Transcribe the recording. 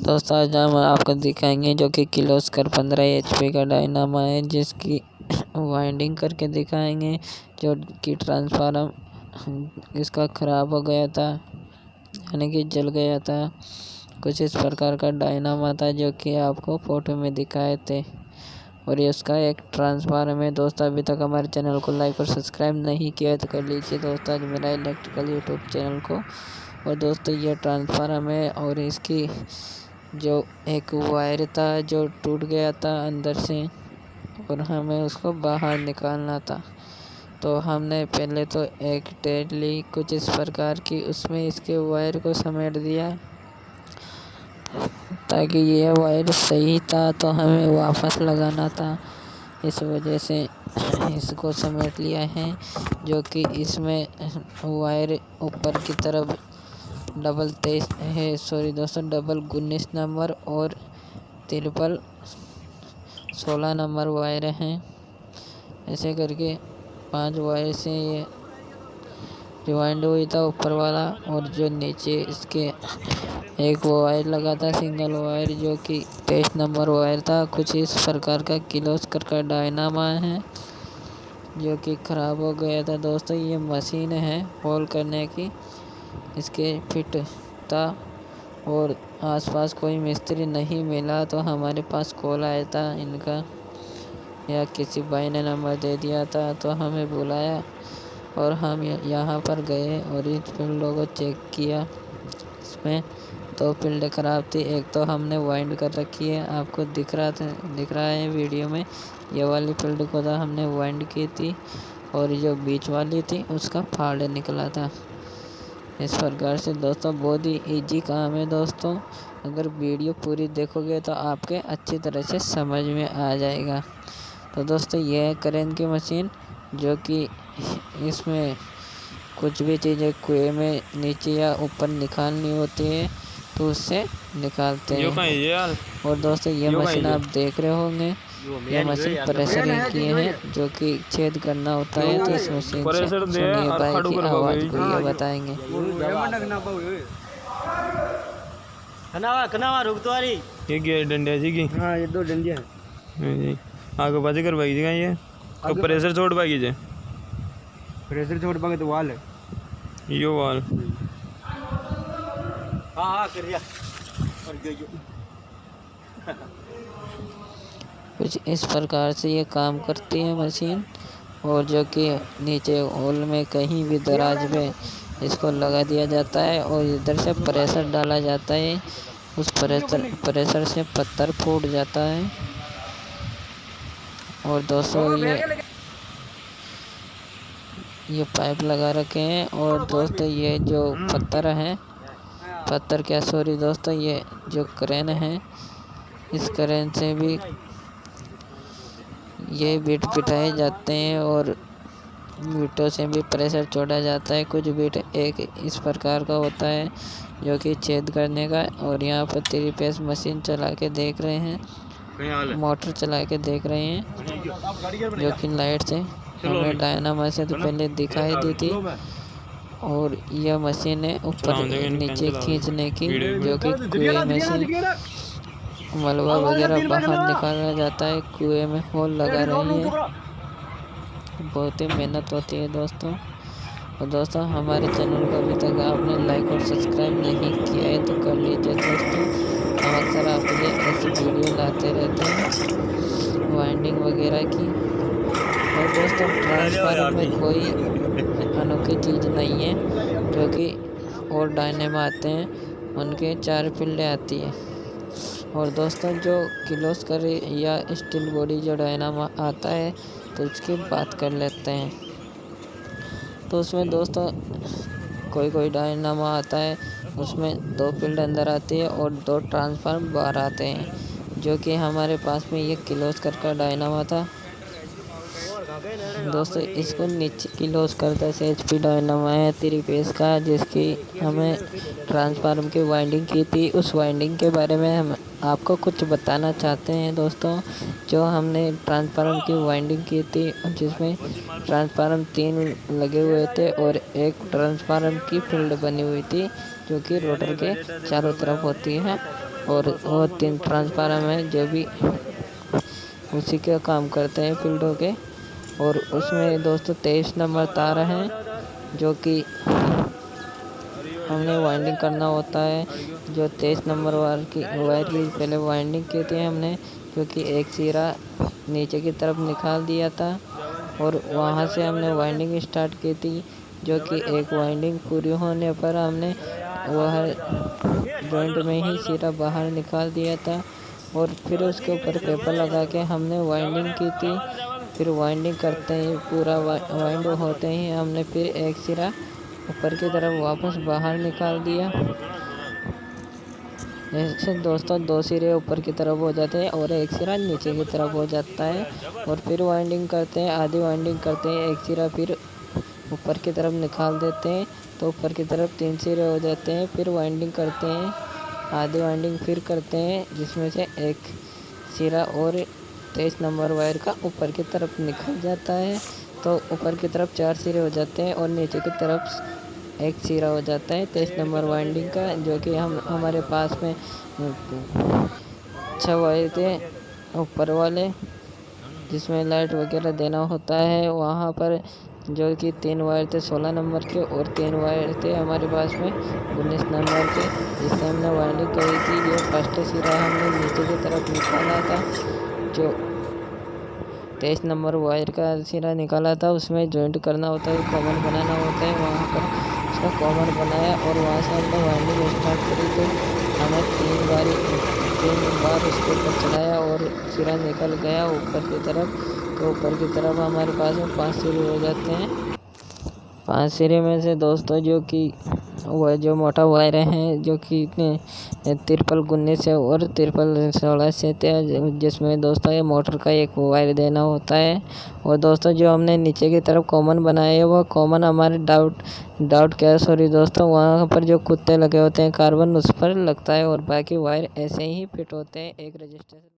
दोस्तों आज हम आपको दिखाएंगे जो कि किर्लोस्कर 15 HP का डायनामा है, जिसकी वाइंडिंग करके दिखाएंगे। जो कि ट्रांसफार्मर इसका ख़राब हो गया था, यानी कि जल गया था। कुछ इस प्रकार का डायनामा था जो कि आपको फोटो में दिखाए थे। और ये उसका एक ट्रांसफार्मर है। दोस्तों अभी तक हमारे चैनल को लाइक और सब्सक्राइब नहीं किया तो कर लीजिए दोस्तों, आज मेरा इलेक्ट्रिकल यूट्यूब चैनल को। और दोस्तों ये ट्रांसफार्मर है और इसकी जो एक वायर था जो टूट गया था अंदर से, और हमें उसको बाहर निकालना था। तो हमने पहले तो एक टेप ली कुछ इस प्रकार की, उसमें इसके वायर को समेट दिया ताकि ये वायर सही था तो हमें वापस लगाना था। इस वजह से इसको समेट लिया है, जो कि इसमें वायर ऊपर की तरफ डबल 19 नंबर और ट्रिपल 16 नंबर वायर हैं। ऐसे करके 5 वायर से ये रिवाइंड हुई था ऊपर वाला, और जो नीचे इसके एक वायर लगा था सिंगल वायर, जो कि 23 नंबर वायर था। कुछ इस प्रकार का किर्लोस्कर का डायनामा है जो कि ख़राब हो गया था। दोस्तों ये मशीन है होल करने की, इसके फिट था और आसपास कोई मिस्त्री नहीं मिला तो हमारे पास कॉल आया था इनका, या किसी भाई ने नंबर दे दिया था तो हमें बुलाया और हम यहाँ पर गए और इस फील्डों को चेक किया। इसमें 2 फील्ड ख़राब थी, एक तो हमने वाइंड कर रखी है, आपको दिख रहा है वीडियो में। ये वाली फील्ड को तो हमने वाइंड की थी और जो बीच वाली थी उसका फाल्ट निकला था। इस प्रकार से दोस्तों बहुत ही इजी काम है। दोस्तों अगर वीडियो पूरी देखोगे तो आपके अच्छी तरह से समझ में आ जाएगा। तो दोस्तों ये है करेंट की मशीन, जो कि इसमें कुछ भी चीज़ें कुएं में नीचे या ऊपर निकालनी होती है तो उससे निकालते हैं। और दोस्तों ये मशीन आप देख रहे होंगे, यह मशीन प्रेशर की है जो कि छेद करना होता है। तो इस मशीन से सुनिए भाई की आवाज़ को ये बताएंगे। ये डंडिया जी की, हाँ ये 2 डंडियाँ हैं। आगे बाजी कर भाई जी ये तो प्रेशर छोड़ पाएगी जे, प्रेशर छोड़ पाएंगे तो वाल है यो वाल। हाँ कर दिया और कुछ इस प्रकार से ये काम करती है मशीन। और जो कि नीचे होल में कहीं भी दराज में इसको लगा दिया जाता है और इधर से प्रेशर डाला जाता है। उस प्रेशर से पत्थर फूट जाता है। और दोस्तों ये पाइप लगा रखे हैं। और दोस्तों ये जो दोस्तों ये जो क्रेन है, इस क्रेन से भी ये बीट पिटाए जाते हैं और बीटों से भी प्रेशर छोड़ा जाता है। कुछ बीट एक इस प्रकार का होता है जो कि छेद करने का। और यहाँ पर 3 फेस मशीन चला के देख रहे हैं, मोटर चला के देख रहे हैं, जो कि लाइट से हमें डायनामा से तो पहले दिखाई दी थी। और यह मशीन है ऊपर नीचे खींचने की, जो कि कुएं में से मलबा वगैरह बाहर निकाला जाता है। कुएं में होल लगा रही है, बहुत ही मेहनत होती है दोस्तों। और दोस्तों हमारे चैनल को अभी तक आपने लाइक और सब्सक्राइब नहीं किया है तो कर लीजिए दोस्तों। हम अक्सर आपके लिए ऐसी वीडियो लाते रहते हैं वाइंडिंग वगैरह की। और दोस्तों ट्रांसफार्मर में कोई अनोखी चीज़ नहीं है, जो कि और डायनेमा आते हैं उनके 4 फील्डें आती है। और दोस्तों जो किर्लोस्कर या स्टील बॉडी जो डायनामा आता है तो उसकी बात कर लेते हैं। तो उसमें दोस्तों कोई डायनामा आता है, उसमें 2 फील्ड अंदर आती है और 2 ट्रांसफार्मर बाहर आते हैं, जो कि हमारे पास में ये किर्लोस्कर का डायनामा था। दोस्तों इसको नीचे किर्लोस्कर 10 HP डायनामा है 3 फेस का, जिसकी हमें ट्रांसफार्मर की वाइंडिंग की थी। उस वाइंडिंग के बारे में हम आपको कुछ बताना चाहते हैं दोस्तों। जो हमने ट्रांसफार्मर की वाइंडिंग की थी, जिसमें ट्रांसफार्मर 3 लगे हुए थे और एक ट्रांसफार्मर की फील्ड बनी हुई थी, जो कि रोटर के चारों तरफ होती है। और वो 3 ट्रांसफार्मर है जो भी उसी के काम करते हैं फील्डों के। और उसमें दोस्तों 23 नंबर तार हैं जो कि हमने वाइंडिंग करना होता है। जो 23 नंबर वायर की पहले वाइंडिंग की थी हमने, क्योंकि एक सिरा नीचे की तरफ निकाल दिया था और वहाँ से हमने वाइंडिंग स्टार्ट की थी, जो कि एक वाइंडिंग पूरी होने पर हमने वह जॉइंट में ही सिरा बाहर निकाल दिया था और फिर उसके ऊपर पेपर लगा के हमने वाइंडिंग की थी। फिर वाइंडिंग करते ही पूरा वाइंड होते ही हमने फिर एक सिरा ऊपर की तरफ वापस बाहर निकाल दिया। ऐसे दोस्तों 2 सिरे ऊपर की तरफ हो जाते हैं और एक सिरा नीचे की तरफ हो जाता है। और फिर वाइंडिंग करते हैं, आधी वाइंडिंग करते हैं, एक सिरा फिर ऊपर की तरफ निकाल देते हैं तो ऊपर की तरफ 3 सिरे हो जाते हैं। फिर वाइंडिंग करते हैं, आधी वाइंडिंग फिर करते हैं, जिसमें से एक सिरा और 23 नंबर वायर का ऊपर की तरफ निकल जाता है तो ऊपर की तरफ 4 सिरे हो जाते हैं और नीचे की तरफ एक सिरा हो जाता है 23 नंबर वाइंडिंग का, जो कि हमारे पास में 6 वायर थे ऊपर वाले, जिसमें लाइट वगैरह देना होता है। वहाँ पर जो कि 3 वायर थे 16 नंबर के और 3 वायर थे हमारे पास में 19 नंबर के, जिससे हमने वाइंडिंग करी थी। जो फर्स्ट सिरा हमने नीचे की तरफ निकाला था, जो 23 नंबर वायर का सिरा निकाला था, उसमें जॉइंट करना होता है, कॉमन बनाना होता है। वहाँ पर उसका कॉमन बनाया और वहाँ से हमने वाइंडिंग स्टार्ट करी तो हमें 3 बार उसके ऊपर चलाया और सिरा निकल गया ऊपर की तरफ। तो ऊपर की तरफ हमारे पास में 5 सिरे हो जाते हैं। 5 सिरे में से दोस्तों जो कि वह जो मोटा वायर हैं जो कि 5319 से और 5316 से थे, जिसमें दोस्तों ये मोटर का एक वायर देना होता है। और दोस्तों जो हमने नीचे की तरफ कॉमन बनाया है वह कॉमन हमारे डाउट क्या सॉरी दोस्तों, वहाँ पर जो कुत्ते लगे होते हैं कार्बन उस पर लगता है और बाकी वायर ऐसे ही फिट होते हैं एक रजिस्टर।